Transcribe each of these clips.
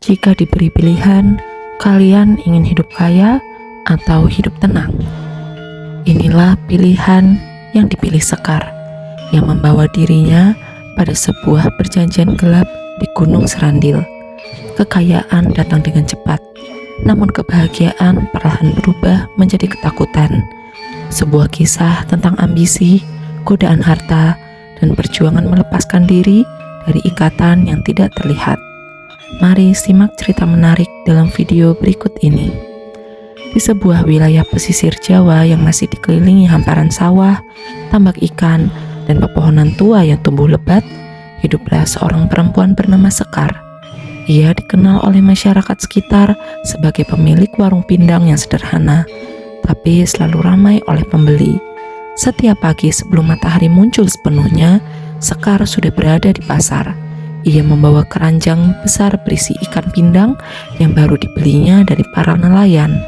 Jika diberi pilihan, kalian ingin hidup kaya atau hidup tenang? Inilah pilihan yang dipilih Sekar, yang membawa dirinya pada sebuah perjanjian gelap di Gunung Serandil. Kekayaan datang dengan cepat, namun kebahagiaan perlahan berubah menjadi ketakutan. Sebuah kisah tentang ambisi, godaan harta, dan perjuangan melepaskan diri dari ikatan yang tidak terlihat. Mari simak cerita menarik dalam video berikut ini. Di sebuah wilayah pesisir Jawa yang masih dikelilingi hamparan sawah, tambak ikan, dan pepohonan tua yang tumbuh lebat, hiduplah seorang perempuan bernama Sekar. Ia dikenal oleh masyarakat sekitar sebagai pemilik warung pindang yang sederhana, tapi selalu ramai oleh pembeli. Setiap pagi sebelum matahari muncul sepenuhnya, Sekar sudah berada di pasar. Ia membawa keranjang besar berisi ikan pindang yang baru dibelinya dari para nelayan.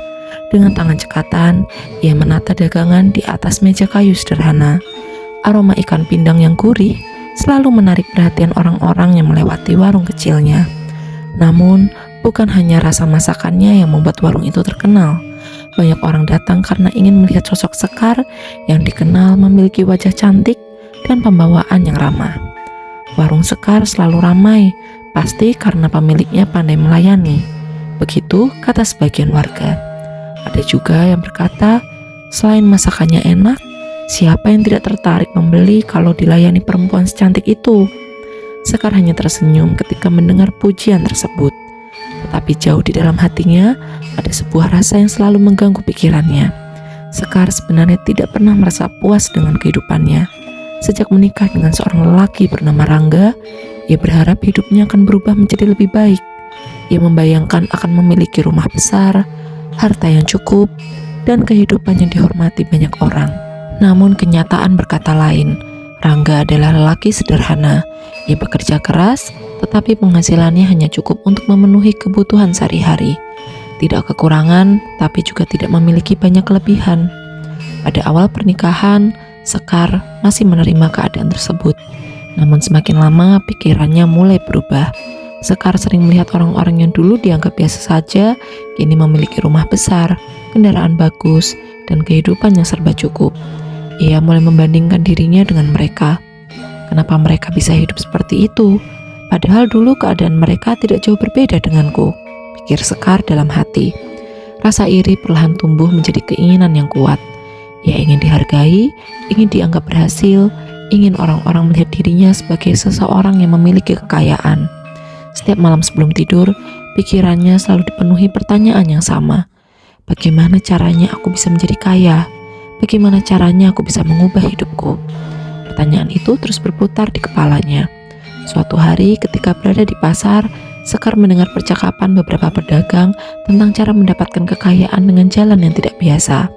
Dengan tangan cekatan, ia menata dagangan di atas meja kayu sederhana. Aroma ikan pindang yang gurih selalu menarik perhatian orang-orang yang melewati warung kecilnya. Namun, bukan hanya rasa masakannya yang membuat warung itu terkenal. Banyak orang datang karena ingin melihat sosok Sekar yang dikenal memiliki wajah cantik dan pembawaan yang ramah. Warung Sekar selalu ramai, pasti karena pemiliknya pandai melayani. Begitu kata sebagian warga. Ada juga yang berkata, selain masakannya enak, siapa yang tidak tertarik membeli kalau dilayani perempuan secantik itu? Sekar hanya tersenyum ketika mendengar pujian tersebut. Tetapi jauh di dalam hatinya, ada sebuah rasa yang selalu mengganggu pikirannya. Sekar sebenarnya tidak pernah merasa puas dengan kehidupannya. Sejak menikah dengan seorang lelaki bernama Rangga, ia berharap hidupnya akan berubah menjadi lebih baik. Ia membayangkan akan memiliki rumah besar, harta yang cukup, dan kehidupan yang dihormati banyak orang. Namun kenyataan berkata lain. Rangga adalah lelaki sederhana. Ia bekerja keras, tetapi penghasilannya hanya cukup untuk memenuhi kebutuhan sehari-hari. Tidak kekurangan, tapi juga tidak memiliki banyak kelebihan. Pada awal pernikahan, Sekar masih menerima keadaan tersebut. Namun semakin lama pikirannya mulai berubah. Sekar sering melihat orang-orang yang dulu dianggap biasa saja, kini memiliki rumah besar, kendaraan bagus, dan kehidupan yang serba cukup. Ia mulai membandingkan dirinya dengan mereka. Kenapa mereka bisa hidup seperti itu? Padahal dulu keadaan mereka tidak jauh berbeda denganku, pikir Sekar dalam hati. Rasa iri perlahan tumbuh menjadi keinginan yang kuat. Ia ingin dihargai, ingin dianggap berhasil, ingin orang-orang melihat dirinya sebagai seseorang yang memiliki kekayaan. Setiap malam sebelum tidur, pikirannya selalu dipenuhi pertanyaan yang sama. Bagaimana caranya aku bisa menjadi kaya? Bagaimana caranya aku bisa mengubah hidupku? Pertanyaan itu terus berputar di kepalanya. Suatu hari ketika berada di pasar, Sekar mendengar percakapan beberapa pedagang tentang cara mendapatkan kekayaan dengan jalan yang tidak biasa.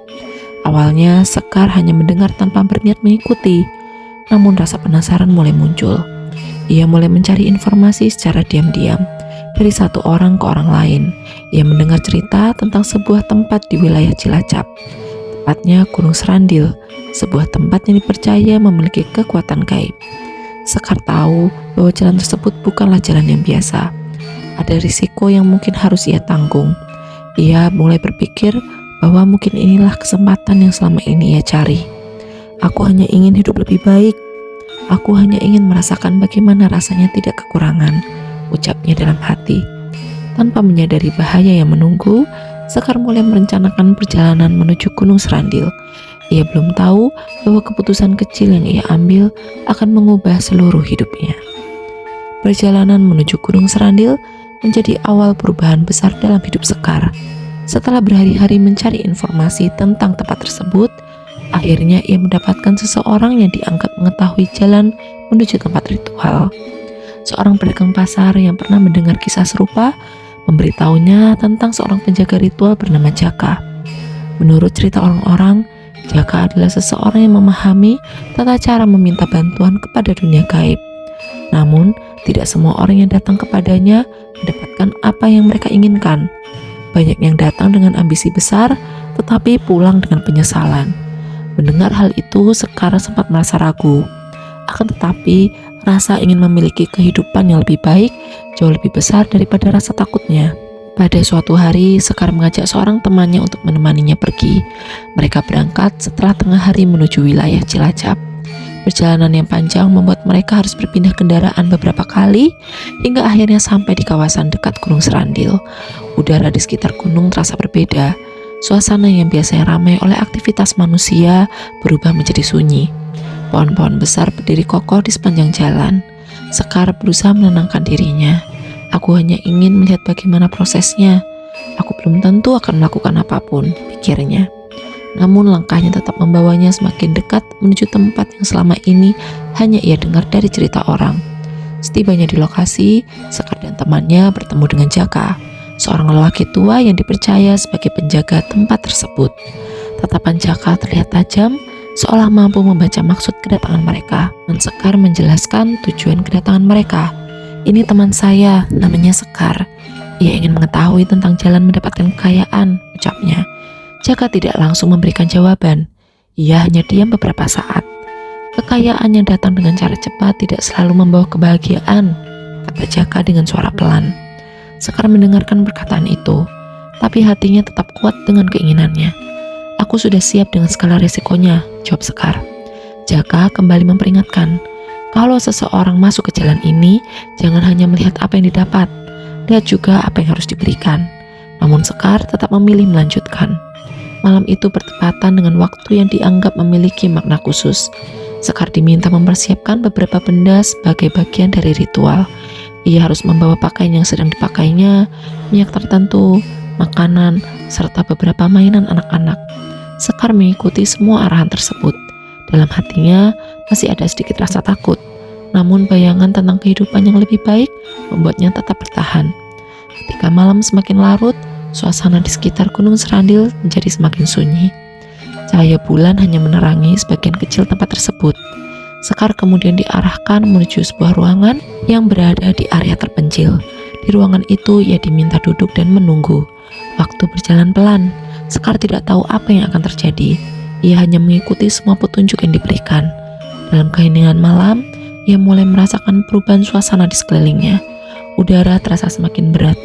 Awalnya Sekar hanya mendengar tanpa berniat mengikuti, namun rasa penasaran mulai muncul. Ia mulai mencari informasi secara diam-diam dari satu orang ke orang lain. Ia mendengar cerita tentang sebuah tempat di wilayah Cilacap, tepatnya Gunung Serandil, sebuah tempat yang dipercaya memiliki kekuatan gaib. Sekar tahu bahwa jalan tersebut bukanlah jalan yang biasa. Ada risiko yang mungkin harus ia tanggung. Ia mulai berpikir bahwa mungkin inilah kesempatan yang selama ini ia cari. Aku hanya ingin hidup lebih baik. Aku hanya ingin merasakan bagaimana rasanya tidak kekurangan, ucapnya dalam hati. Tanpa menyadari bahaya yang menunggu, Sekar mulai merencanakan perjalanan menuju Gunung Serandil. Ia belum tahu bahwa keputusan kecil yang ia ambil akan mengubah seluruh hidupnya. Perjalanan menuju Gunung Serandil menjadi awal perubahan besar dalam hidup Sekar. Setelah berhari-hari mencari informasi tentang tempat tersebut, akhirnya ia mendapatkan seseorang yang dianggap mengetahui jalan menuju tempat ritual. Seorang pedagang pasar yang pernah mendengar kisah serupa memberitahunya tentang seorang penjaga ritual bernama Jaka. Menurut cerita orang-orang, Jaka adalah seseorang yang memahami tata cara meminta bantuan kepada dunia gaib. Namun, tidak semua orang yang datang kepadanya mendapatkan apa yang mereka inginkan. Banyak yang datang dengan ambisi besar, tetapi pulang dengan penyesalan. Mendengar hal itu, Sekar sempat merasa ragu. Akan tetapi, Rasa ingin memiliki kehidupan yang lebih baik jauh lebih besar daripada rasa takutnya. Pada suatu hari, Sekar mengajak seorang temannya untuk menemaninya pergi. Mereka berangkat setelah tengah hari menuju wilayah Cilacap. Perjalanan yang panjang membuat mereka harus berpindah kendaraan beberapa kali hingga akhirnya sampai di kawasan dekat Gunung Serandil. Udara di sekitar gunung terasa berbeda. Suasana yang biasanya ramai oleh aktivitas manusia berubah menjadi sunyi. Pohon-pohon besar berdiri kokoh di sepanjang jalan. Sekar berusaha menenangkan dirinya. Aku hanya ingin melihat bagaimana prosesnya. Aku belum tentu akan melakukan apapun, pikirnya. Namun langkahnya tetap membawanya semakin dekat menuju tempat yang selama ini hanya ia dengar dari cerita orang. Setibanya di lokasi, Sekar dan temannya bertemu dengan Jaka, seorang lelaki tua yang dipercaya sebagai penjaga tempat tersebut. Tatapan Jaka terlihat tajam, seolah mampu membaca maksud kedatangan mereka. Dan Sekar menjelaskan tujuan kedatangan mereka. Ini teman saya, namanya Sekar. Ia ingin mengetahui tentang jalan mendapatkan kekayaan, ucapnya. Jaka tidak langsung memberikan jawaban. Ia hanya diam beberapa saat. Kekayaan yang datang dengan cara cepat tidak selalu membawa kebahagiaan, kata Jaka dengan suara pelan. Sekar mendengarkan perkataan itu, tapi hatinya tetap kuat dengan keinginannya. Aku sudah siap dengan segala resikonya, jawab Sekar. Jaka kembali memperingatkan, kalau seseorang masuk ke jalan ini, jangan hanya melihat apa yang didapat, lihat juga apa yang harus diberikan. Namun Sekar tetap memilih melanjutkan. Malam itu bertepatan dengan waktu yang dianggap memiliki makna khusus. Sekar diminta mempersiapkan beberapa benda sebagai bagian dari ritual. Ia harus membawa pakaian yang sedang dipakainya, minyak tertentu, makanan, serta beberapa mainan anak-anak. Sekar mengikuti semua arahan tersebut. Dalam hatinya masih ada sedikit rasa takut, namun bayangan tentang kehidupan yang lebih baik membuatnya tetap bertahan. Ketika malam semakin larut, suasana di sekitar Gunung Serandil menjadi semakin sunyi. Cahaya bulan hanya menerangi sebagian kecil tempat tersebut. Sekar kemudian diarahkan menuju sebuah ruangan yang berada di area terpencil. Di ruangan itu ia diminta duduk dan menunggu. Waktu berjalan pelan. Sekar tidak tahu apa yang akan terjadi. Ia hanya mengikuti semua petunjuk yang diberikan. Dalam keheningan malam, ia mulai merasakan perubahan suasana di sekelilingnya. Udara terasa semakin berat.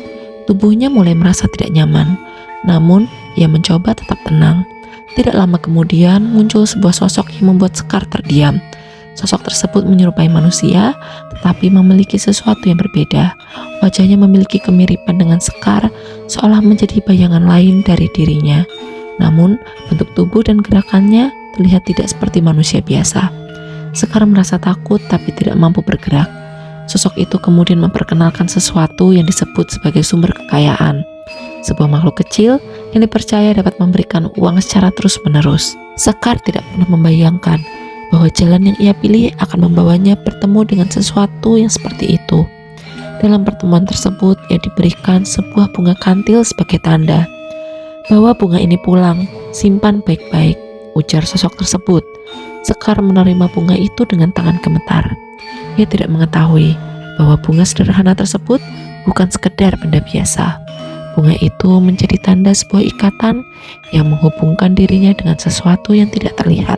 Tubuhnya mulai merasa tidak nyaman. Namun, ia mencoba tetap tenang. Tidak lama kemudian, muncul sebuah sosok yang membuat Sekar terdiam. Sosok tersebut menyerupai manusia, tetapi memiliki sesuatu yang berbeda. Wajahnya memiliki kemiripan dengan Sekar, seolah menjadi bayangan lain dari dirinya. Namun, bentuk tubuh dan gerakannya terlihat tidak seperti manusia biasa. Sekar merasa takut tapi tidak mampu bergerak. Sosok itu kemudian memperkenalkan sesuatu yang disebut sebagai sumber kekayaan. Sebuah makhluk kecil yang dipercaya dapat memberikan uang secara terus-menerus. Sekar tidak pernah membayangkan bahwa jalan yang ia pilih akan membawanya bertemu dengan sesuatu yang seperti itu. Dalam pertemuan tersebut, ia diberikan sebuah bunga kantil sebagai tanda. Bawa bunga ini pulang, simpan baik-baik, ujar sosok tersebut. Sekar menerima bunga itu dengan tangan gemetar. Ia tidak mengetahui bahwa bunga sederhana tersebut bukan sekedar benda biasa. Bunga itu menjadi tanda sebuah ikatan yang menghubungkan dirinya dengan sesuatu yang tidak terlihat.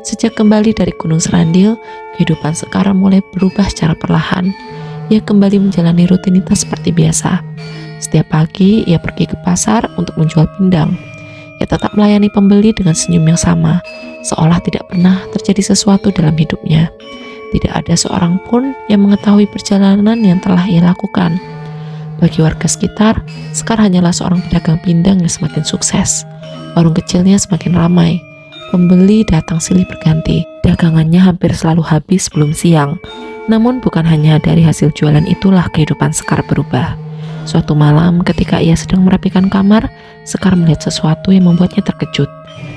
Sejak kembali dari Gunung Serandil, kehidupan Sekar mulai berubah secara perlahan. Ia kembali menjalani rutinitas seperti biasa. Setiap pagi, ia pergi ke pasar untuk menjual pindang. Ia tetap melayani pembeli dengan senyum yang sama, seolah tidak pernah terjadi sesuatu dalam hidupnya. Tidak ada seorang pun yang mengetahui perjalanan yang telah ia lakukan. Bagi warga sekitar, Sekar hanyalah seorang pedagang pindang yang semakin sukses. Warung kecilnya semakin ramai. Pembeli datang silih berganti. Dagangannya hampir selalu habis sebelum siang. Namun bukan hanya dari hasil jualan itulah kehidupan Sekar berubah. Suatu malam ketika ia sedang merapikan kamar, Sekar melihat sesuatu yang membuatnya terkejut.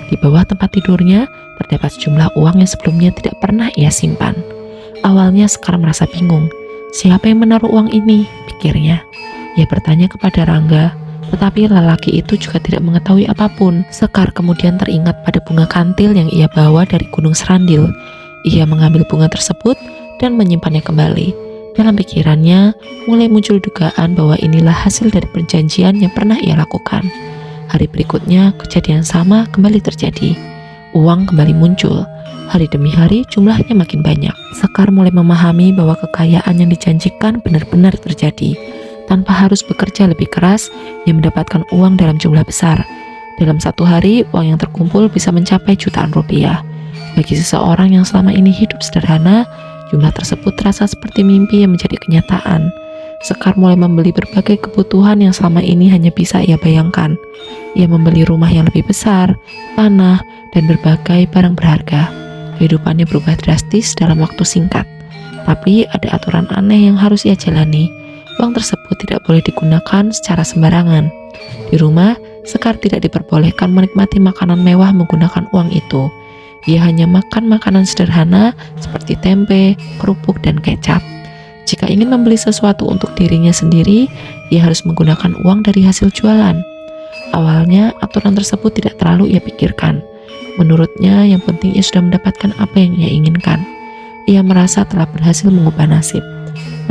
Di bawah tempat tidurnya terdapat sejumlah uang yang sebelumnya tidak pernah ia simpan. Awalnya Sekar merasa bingung. Siapa yang menaruh uang ini? Pikirnya. Ia bertanya kepada Rangga, tetapi lelaki itu juga tidak mengetahui apapun. Sekar kemudian teringat pada bunga kantil yang ia bawa dari Gunung Serandil. Ia mengambil bunga tersebut dan menyimpannya kembali. Dalam pikirannya, mulai muncul dugaan bahwa inilah hasil dari perjanjian yang pernah ia lakukan. Hari berikutnya, kejadian sama kembali terjadi. Uang kembali muncul. Hari demi hari jumlahnya makin banyak. Sekar mulai memahami bahwa kekayaan yang dijanjikan benar-benar terjadi. Tanpa harus bekerja lebih keras, ia mendapatkan uang dalam jumlah besar. Dalam satu hari, uang yang terkumpul bisa mencapai jutaan rupiah. Bagi seseorang yang selama ini hidup sederhana, jumlah tersebut terasa seperti mimpi yang menjadi kenyataan. Sekar mulai membeli berbagai kebutuhan yang selama ini hanya bisa ia bayangkan. Ia membeli rumah yang lebih besar, tanah, dan berbagai barang berharga. Kehidupannya berubah drastis dalam waktu singkat. Tapi ada aturan aneh yang harus ia jalani. Uang tersebut tidak boleh digunakan secara sembarangan. Di rumah, Sekar tidak diperbolehkan menikmati makanan mewah menggunakan uang itu. Ia hanya makan makanan sederhana seperti tempe, kerupuk, dan kecap. Jika ingin membeli sesuatu untuk dirinya sendiri, ia harus menggunakan uang dari hasil jualan. Awalnya, aturan tersebut tidak terlalu ia pikirkan. Menurutnya, yang penting ia sudah mendapatkan apa yang ia inginkan. Ia merasa telah berhasil mengubah nasib.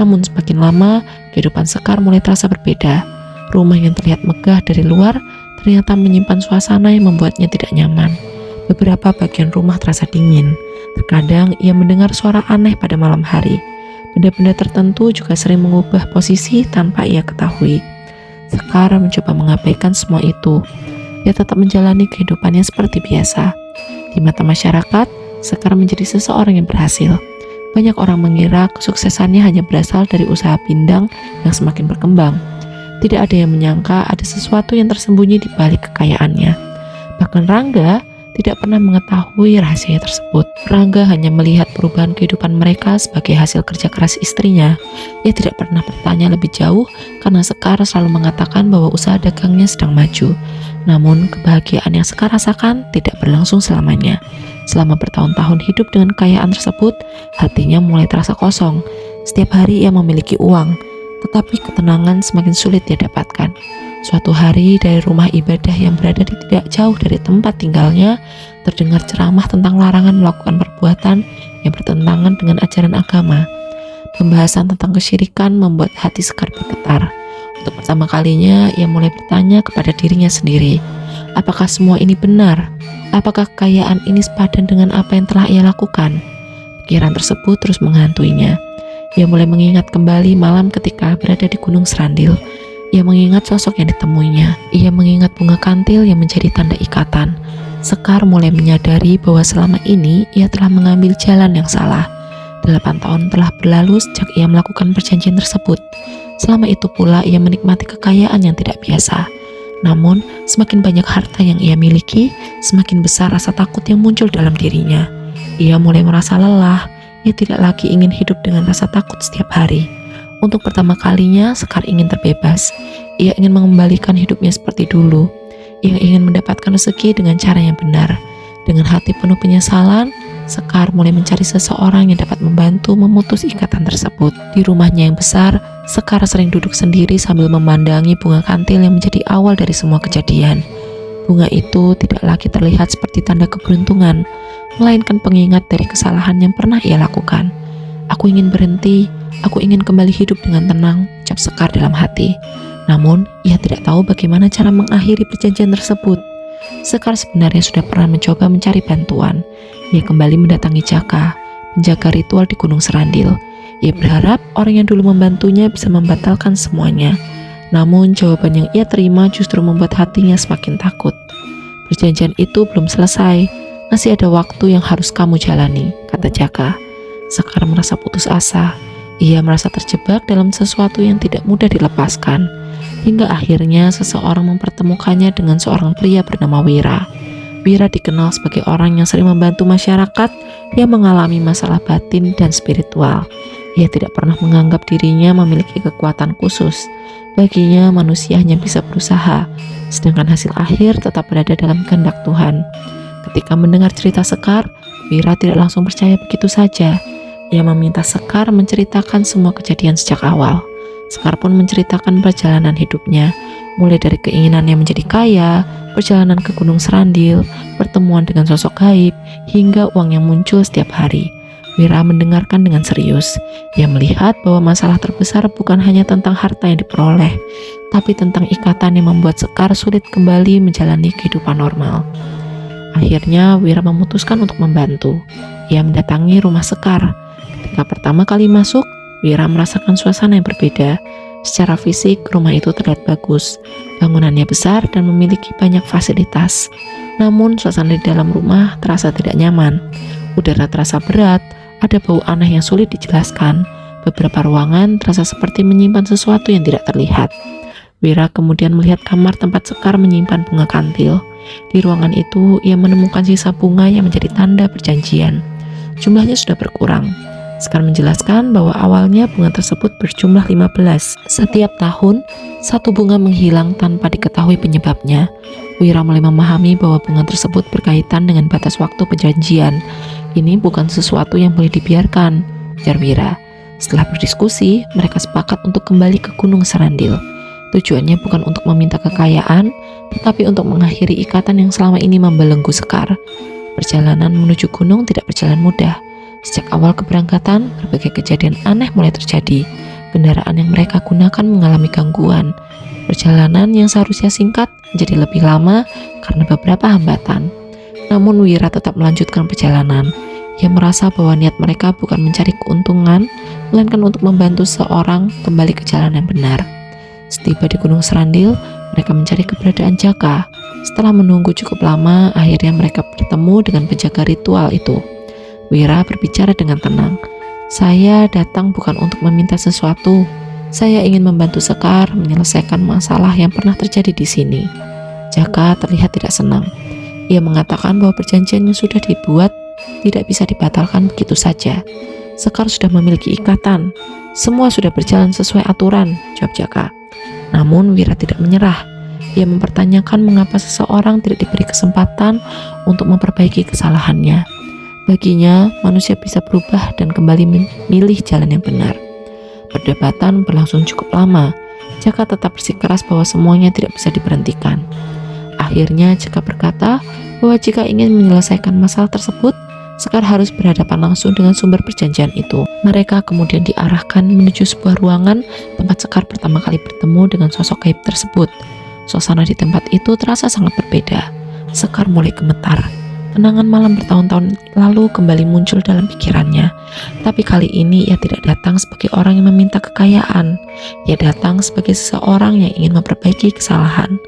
Namun semakin lama, kehidupan Sekar mulai terasa berbeda. Rumah yang terlihat megah dari luar ternyata menyimpan suasana yang membuatnya tidak nyaman. Beberapa bagian rumah terasa dingin. Terkadang ia mendengar suara aneh pada malam hari. Benda-benda tertentu juga sering mengubah posisi tanpa ia ketahui. Sekar mencoba mengabaikan semua itu. Ia tetap menjalani kehidupannya seperti biasa. Di mata masyarakat, Sekar menjadi seseorang yang berhasil. Banyak orang mengira kesuksesannya hanya berasal dari usaha pindang yang semakin berkembang. Tidak ada yang menyangka ada sesuatu yang tersembunyi di balik kekayaannya. Bahkan Rangga tidak pernah mengetahui rahasia tersebut. Rangga hanya melihat perubahan kehidupan mereka sebagai hasil kerja keras istrinya. Ia tidak pernah bertanya lebih jauh karena Sekar selalu mengatakan bahwa usaha dagangnya sedang maju. Namun kebahagiaan yang Sekar rasakan tidak berlangsung selamanya. Selama bertahun-tahun hidup dengan kekayaan tersebut, hatinya mulai terasa kosong. Setiap hari ia memiliki uang, tetapi ketenangan semakin sulit dia dapatkan. Suatu hari dari rumah ibadah yang berada di tidak jauh dari tempat tinggalnya, terdengar ceramah tentang larangan melakukan perbuatan yang bertentangan dengan ajaran agama. Pembahasan tentang kesyirikan membuat hati Sekar bergetar. Untuk pertama kalinya, ia mulai bertanya kepada dirinya sendiri, apakah semua ini benar? Apakah kekayaan ini sepadan dengan apa yang telah ia lakukan? Pikiran tersebut terus menghantuinya. Ia mulai mengingat kembali malam ketika berada di Gunung Serandil. Ia mengingat sosok yang ditemuinya. Ia mengingat bunga kantil yang menjadi tanda ikatan. Sekar mulai menyadari bahwa selama ini ia telah mengambil jalan yang salah. 8 tahun telah berlalu sejak ia melakukan perjanjian tersebut. Selama itu pula ia menikmati kekayaan yang tidak biasa. Namun, semakin banyak harta yang ia miliki, semakin besar rasa takut yang muncul dalam dirinya. Ia mulai merasa lelah. Ia tidak lagi ingin hidup dengan rasa takut setiap hari. Untuk pertama kalinya, Sekar ingin terbebas. Ia ingin mengembalikan hidupnya seperti dulu. Ia ingin mendapatkan rezeki dengan cara yang benar. Dengan hati penuh penyesalan, Sekar mulai mencari seseorang yang dapat membantu memutus ikatan tersebut. Di rumahnya yang besar, Sekar sering duduk sendiri sambil memandangi bunga kantil yang menjadi awal dari semua kejadian. Bunga itu tidak lagi terlihat seperti tanda keberuntungan, melainkan pengingat dari kesalahan yang pernah ia lakukan. Aku ingin berhenti, aku ingin kembali hidup dengan tenang, ucap Sekar dalam hati. Namun, ia tidak tahu bagaimana cara mengakhiri perjanjian tersebut. Sekar sebenarnya sudah pernah mencoba mencari bantuan. Ia kembali mendatangi Jaka, penjaga ritual di Gunung Serandil. Ia berharap orang yang dulu membantunya bisa membatalkan semuanya. Namun, jawaban yang ia terima justru membuat hatinya semakin takut. Perjanjian itu belum selesai. Masih ada waktu yang harus kamu jalani, kata Jaka. Sekar merasa putus asa. Ia merasa terjebak dalam sesuatu yang tidak mudah dilepaskan. Hingga akhirnya seseorang mempertemukannya dengan seorang pria bernama Wira. Wira dikenal sebagai orang yang sering membantu masyarakat yang mengalami masalah batin dan spiritual. Ia tidak pernah menganggap dirinya memiliki kekuatan khusus. Baginya manusia hanya bisa berusaha, sedangkan hasil akhir tetap berada dalam kehendak Tuhan. Ketika mendengar cerita Sekar, Wira tidak langsung percaya begitu saja. Ia meminta Sekar menceritakan semua kejadian sejak awal. Sekar pun menceritakan perjalanan hidupnya, mulai dari keinginannya menjadi kaya, perjalanan ke Gunung Serandil, pertemuan dengan sosok gaib, hingga uang yang muncul setiap hari. Wira mendengarkan dengan serius. Ia melihat bahwa masalah terbesar bukan hanya tentang harta yang diperoleh, tapi tentang ikatan yang membuat Sekar sulit kembali menjalani kehidupan normal. Akhirnya Wira memutuskan untuk membantu. Ia mendatangi rumah Sekar. Ketika pertama kali masuk, Wira merasakan suasana yang berbeda. Secara fisik, rumah itu terlihat bagus. Bangunannya besar dan memiliki banyak fasilitas. Namun, suasana di dalam rumah terasa tidak nyaman. Udara terasa berat, ada bau aneh yang sulit dijelaskan. Beberapa ruangan terasa seperti menyimpan sesuatu yang tidak terlihat. Wira kemudian melihat kamar tempat Sekar menyimpan bunga kantil. Di ruangan itu, ia menemukan sisa bunga yang menjadi tanda perjanjian. Jumlahnya sudah berkurang. Sekar menjelaskan bahwa awalnya bunga tersebut berjumlah 15. Setiap tahun, satu bunga menghilang tanpa diketahui penyebabnya. Wira mulai memahami bahwa bunga tersebut berkaitan dengan batas waktu perjanjian. Ini bukan sesuatu yang boleh dibiarkan, ujar Wira. Setelah berdiskusi, mereka sepakat untuk kembali ke Gunung Serandil. Tujuannya bukan untuk meminta kekayaan, tetapi untuk mengakhiri ikatan yang selama ini membelenggu Sekar. Perjalanan menuju gunung tidak berjalan mudah. Sejak awal keberangkatan, berbagai kejadian aneh mulai terjadi. Kendaraan yang mereka gunakan mengalami gangguan. Perjalanan yang seharusnya singkat menjadi lebih lama karena beberapa hambatan. Namun Wira tetap melanjutkan perjalanan. Ia merasa bahwa niat mereka bukan mencari keuntungan, melainkan untuk membantu seorang kembali ke jalan yang benar. Setiba di Gunung Serandil, mereka mencari keberadaan Jaka. Setelah menunggu cukup lama, akhirnya mereka bertemu dengan penjaga ritual itu. Wira berbicara dengan tenang. Saya datang bukan untuk meminta sesuatu. Saya ingin membantu Sekar menyelesaikan masalah yang pernah terjadi di sini. Jaka terlihat tidak senang. Ia mengatakan bahwa perjanjian yang sudah dibuat tidak bisa dibatalkan begitu saja. Sekar sudah memiliki ikatan. Semua sudah berjalan sesuai aturan, jawab Jaka. Namun Wira tidak menyerah. Ia mempertanyakan mengapa seseorang tidak diberi kesempatan untuk memperbaiki kesalahannya. Baginya, manusia bisa berubah dan kembali memilih jalan yang benar. Perdebatan berlangsung cukup lama. Jaka tetap bersikeras bahwa semuanya tidak bisa diberhentikan. Akhirnya Jaka berkata bahwa jika ingin menyelesaikan masalah tersebut, Sekar harus berhadapan langsung dengan sumber perjanjian itu. Mereka kemudian diarahkan menuju sebuah ruangan tempat Sekar pertama kali bertemu dengan sosok gaib tersebut. Suasana di tempat itu terasa sangat berbeda. Sekar mulai gemetar. Kenangan malam bertahun-tahun lalu kembali muncul dalam pikirannya. Tapi kali ini ia tidak datang sebagai orang yang meminta kekayaan. Ia datang sebagai seseorang yang ingin memperbaiki kesalahan.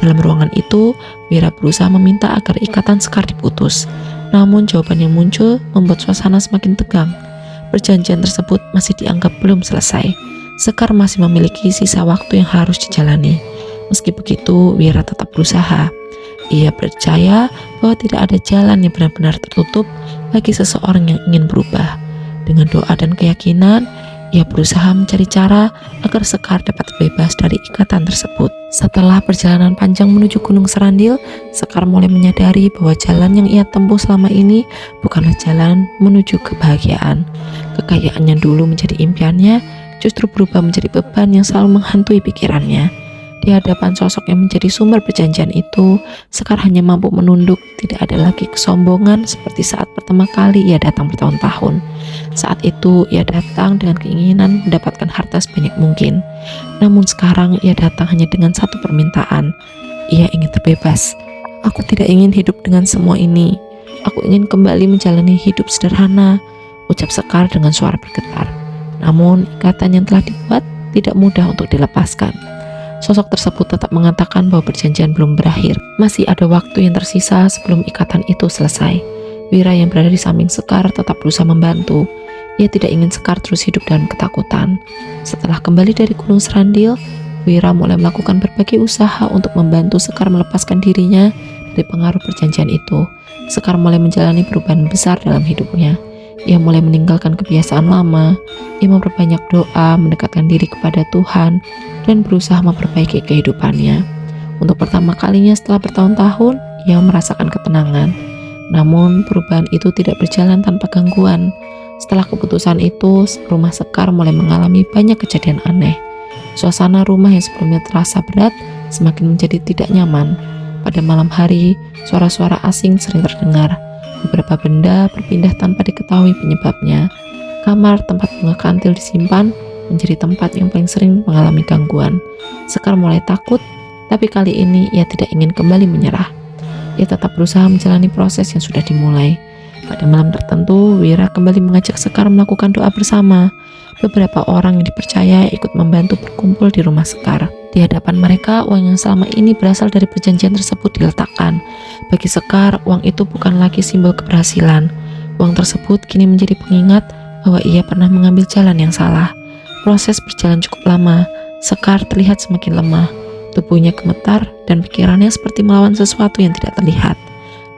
Dalam ruangan itu, Wira berusaha meminta agar ikatan Sekar diputus. Namun jawaban yang muncul membuat suasana semakin tegang. Perjanjian tersebut masih dianggap belum selesai. Sekar masih memiliki sisa waktu yang harus dijalani. Meski begitu, Wira tetap berusaha. Ia percaya bahwa tidak ada jalan yang benar-benar tertutup bagi seseorang yang ingin berubah. Dengan doa dan keyakinan, ia berusaha mencari cara agar Sekar dapat bebas dari ikatan tersebut. Setelah perjalanan panjang menuju Gunung Serandil, Sekar mulai menyadari bahwa jalan yang ia tempuh selama ini bukanlah jalan menuju kebahagiaan. Kekayaan yang dulu menjadi impiannya justru berubah menjadi beban yang selalu menghantui pikirannya. Di hadapan sosok yang menjadi sumber perjanjian itu, Sekar hanya mampu menunduk. Tidak ada lagi kesombongan seperti saat pertama kali ia datang bertahun-tahun. Saat itu ia datang dengan keinginan mendapatkan harta sebanyak mungkin. Namun sekarang ia datang hanya dengan satu permintaan. Ia ingin terbebas. Aku tidak ingin hidup dengan semua ini. Aku ingin kembali menjalani hidup sederhana, ucap Sekar dengan suara bergetar. Namun ikatan yang telah dibuat tidak mudah untuk dilepaskan. Sosok tersebut tetap mengatakan bahwa perjanjian belum berakhir. Masih ada waktu yang tersisa sebelum ikatan itu selesai. Wira yang berada di samping Sekar tetap berusaha membantu. Ia tidak ingin Sekar terus hidup dalam ketakutan. Setelah kembali dari Gunung Serandil, Wira mulai melakukan berbagai usaha untuk membantu Sekar melepaskan dirinya dari pengaruh perjanjian itu. Sekar mulai menjalani perubahan besar dalam hidupnya. Ia mulai meninggalkan kebiasaan lama. Ia memperbanyak doa, mendekatkan diri kepada Tuhan, dan berusaha memperbaiki kehidupannya. Untuk pertama kalinya setelah bertahun-tahun, ia merasakan ketenangan. Namun, perubahan itu tidak berjalan tanpa gangguan. Setelah keputusan itu, rumah Sekar mulai mengalami banyak kejadian aneh. Suasana rumah yang sebelumnya terasa berat semakin menjadi tidak nyaman. Pada malam hari, suara-suara asing sering terdengar. Beberapa benda berpindah tanpa diketahui penyebabnya. Kamar tempat bunga kantil disimpan menjadi tempat yang paling sering mengalami gangguan. Sekar mulai takut, tapi kali ini ia tidak ingin kembali menyerah. ia tetap berusaha menjalani proses yang sudah dimulai. Pada malam tertentu, Wira kembali mengajak Sekar melakukan doa bersama. Beberapa orang yang dipercaya ikut membantu berkumpul di rumah Sekar. Di hadapan mereka, uang yang selama ini berasal dari perjanjian tersebut diletakkan. Bagi Sekar, uang itu bukan lagi simbol keberhasilan. Uang tersebut kini menjadi pengingat bahwa ia pernah mengambil jalan yang salah. Proses berjalan cukup lama. Sekar terlihat semakin lemah. Tubuhnya gemetar dan pikirannya seperti melawan sesuatu yang tidak terlihat.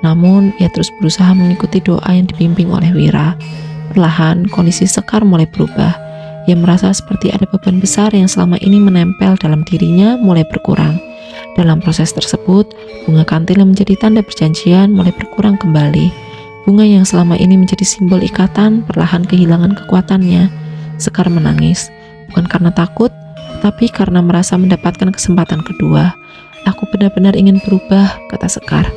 Namun, ia terus berusaha mengikuti doa yang dibimbing oleh Wira. Perlahan, kondisi Sekar mulai berubah. Ia merasa seperti ada beban besar yang selama ini menempel dalam dirinya mulai berkurang. Dalam proses tersebut, bunga kantil yang menjadi tanda perjanjian mulai berkurang kembali. Bunga yang selama ini menjadi simbol ikatan perlahan kehilangan kekuatannya. Sekar menangis, bukan karena takut, tapi karena merasa mendapatkan kesempatan kedua. Aku benar-benar ingin berubah, kata Sekar.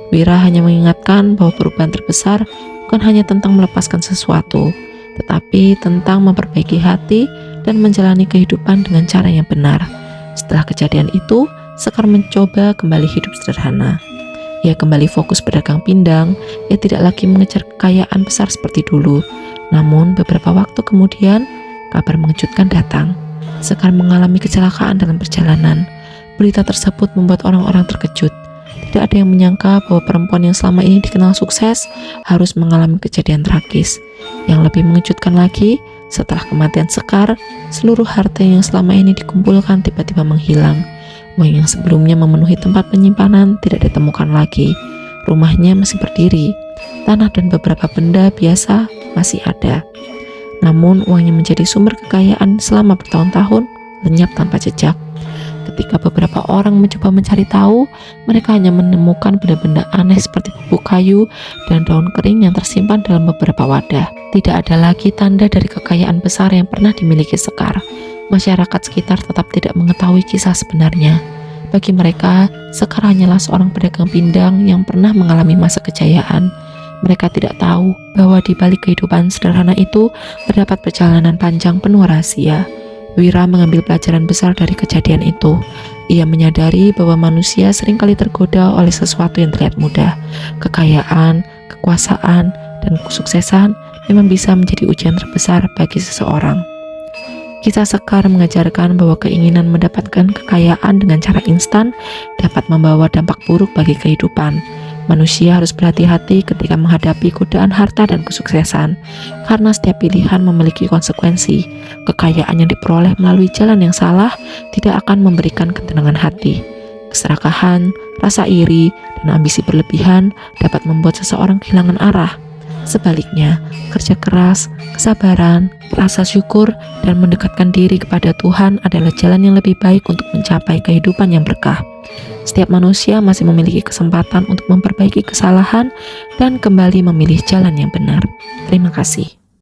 Wira hanya mengingatkan bahwa perubahan terbesar bukan hanya tentang melepaskan sesuatu, tetapi tentang memperbaiki hati dan menjalani kehidupan dengan cara yang benar. Setelah kejadian itu, Sekar mencoba kembali hidup sederhana. Ia kembali fokus berdagang pindang, ia tidak lagi mengejar kekayaan besar seperti dulu. Namun beberapa waktu kemudian, kabar mengejutkan datang. Sekar mengalami kecelakaan dalam perjalanan. Berita tersebut membuat orang-orang terkejut. Tidak ada yang menyangka bahwa perempuan yang selama ini dikenal sukses harus mengalami kejadian tragis. Yang lebih mengejutkan lagi, setelah kematian Sekar, seluruh harta yang selama ini dikumpulkan tiba-tiba menghilang. Uang yang sebelumnya memenuhi tempat penyimpanan tidak ditemukan lagi. Rumahnya masih berdiri. Tanah dan beberapa benda biasa masih ada. Namun uang yang menjadi sumber kekayaan selama bertahun-tahun lenyap tanpa jejak. Ketika beberapa orang mencoba mencari tahu, mereka hanya menemukan benda-benda aneh seperti bubuk kayu dan daun kering yang tersimpan dalam beberapa wadah. Tidak ada lagi tanda dari kekayaan besar yang pernah dimiliki Sekar. Masyarakat sekitar tetap tidak mengetahui kisah sebenarnya. Bagi mereka, Sekar hanyalah seorang pedagang pindang yang pernah mengalami masa kejayaan. Mereka tidak tahu bahwa di balik kehidupan sederhana itu terdapat perjalanan panjang penuh rahasia. Wira mengambil pelajaran besar dari kejadian itu. Ia menyadari bahwa manusia seringkali tergoda oleh sesuatu yang terlihat mudah. Kekayaan, kekuasaan, dan kesuksesan memang bisa menjadi ujian terbesar bagi seseorang. Kisah Sekar mengajarkan bahwa keinginan mendapatkan kekayaan dengan cara instan dapat membawa dampak buruk bagi kehidupan. Manusia harus berhati-hati ketika menghadapi godaan harta dan kesuksesan, karena setiap pilihan memiliki konsekuensi. Kekayaan yang diperoleh melalui jalan yang salah tidak akan memberikan ketenangan hati. Keserakahan, rasa iri, dan ambisi berlebihan dapat membuat seseorang kehilangan arah. Sebaliknya, kerja keras, kesabaran, rasa syukur, dan mendekatkan diri kepada Tuhan adalah jalan yang lebih baik untuk mencapai kehidupan yang berkah. Setiap manusia masih memiliki kesempatan untuk memperbaiki kesalahan dan kembali memilih jalan yang benar. Terima kasih.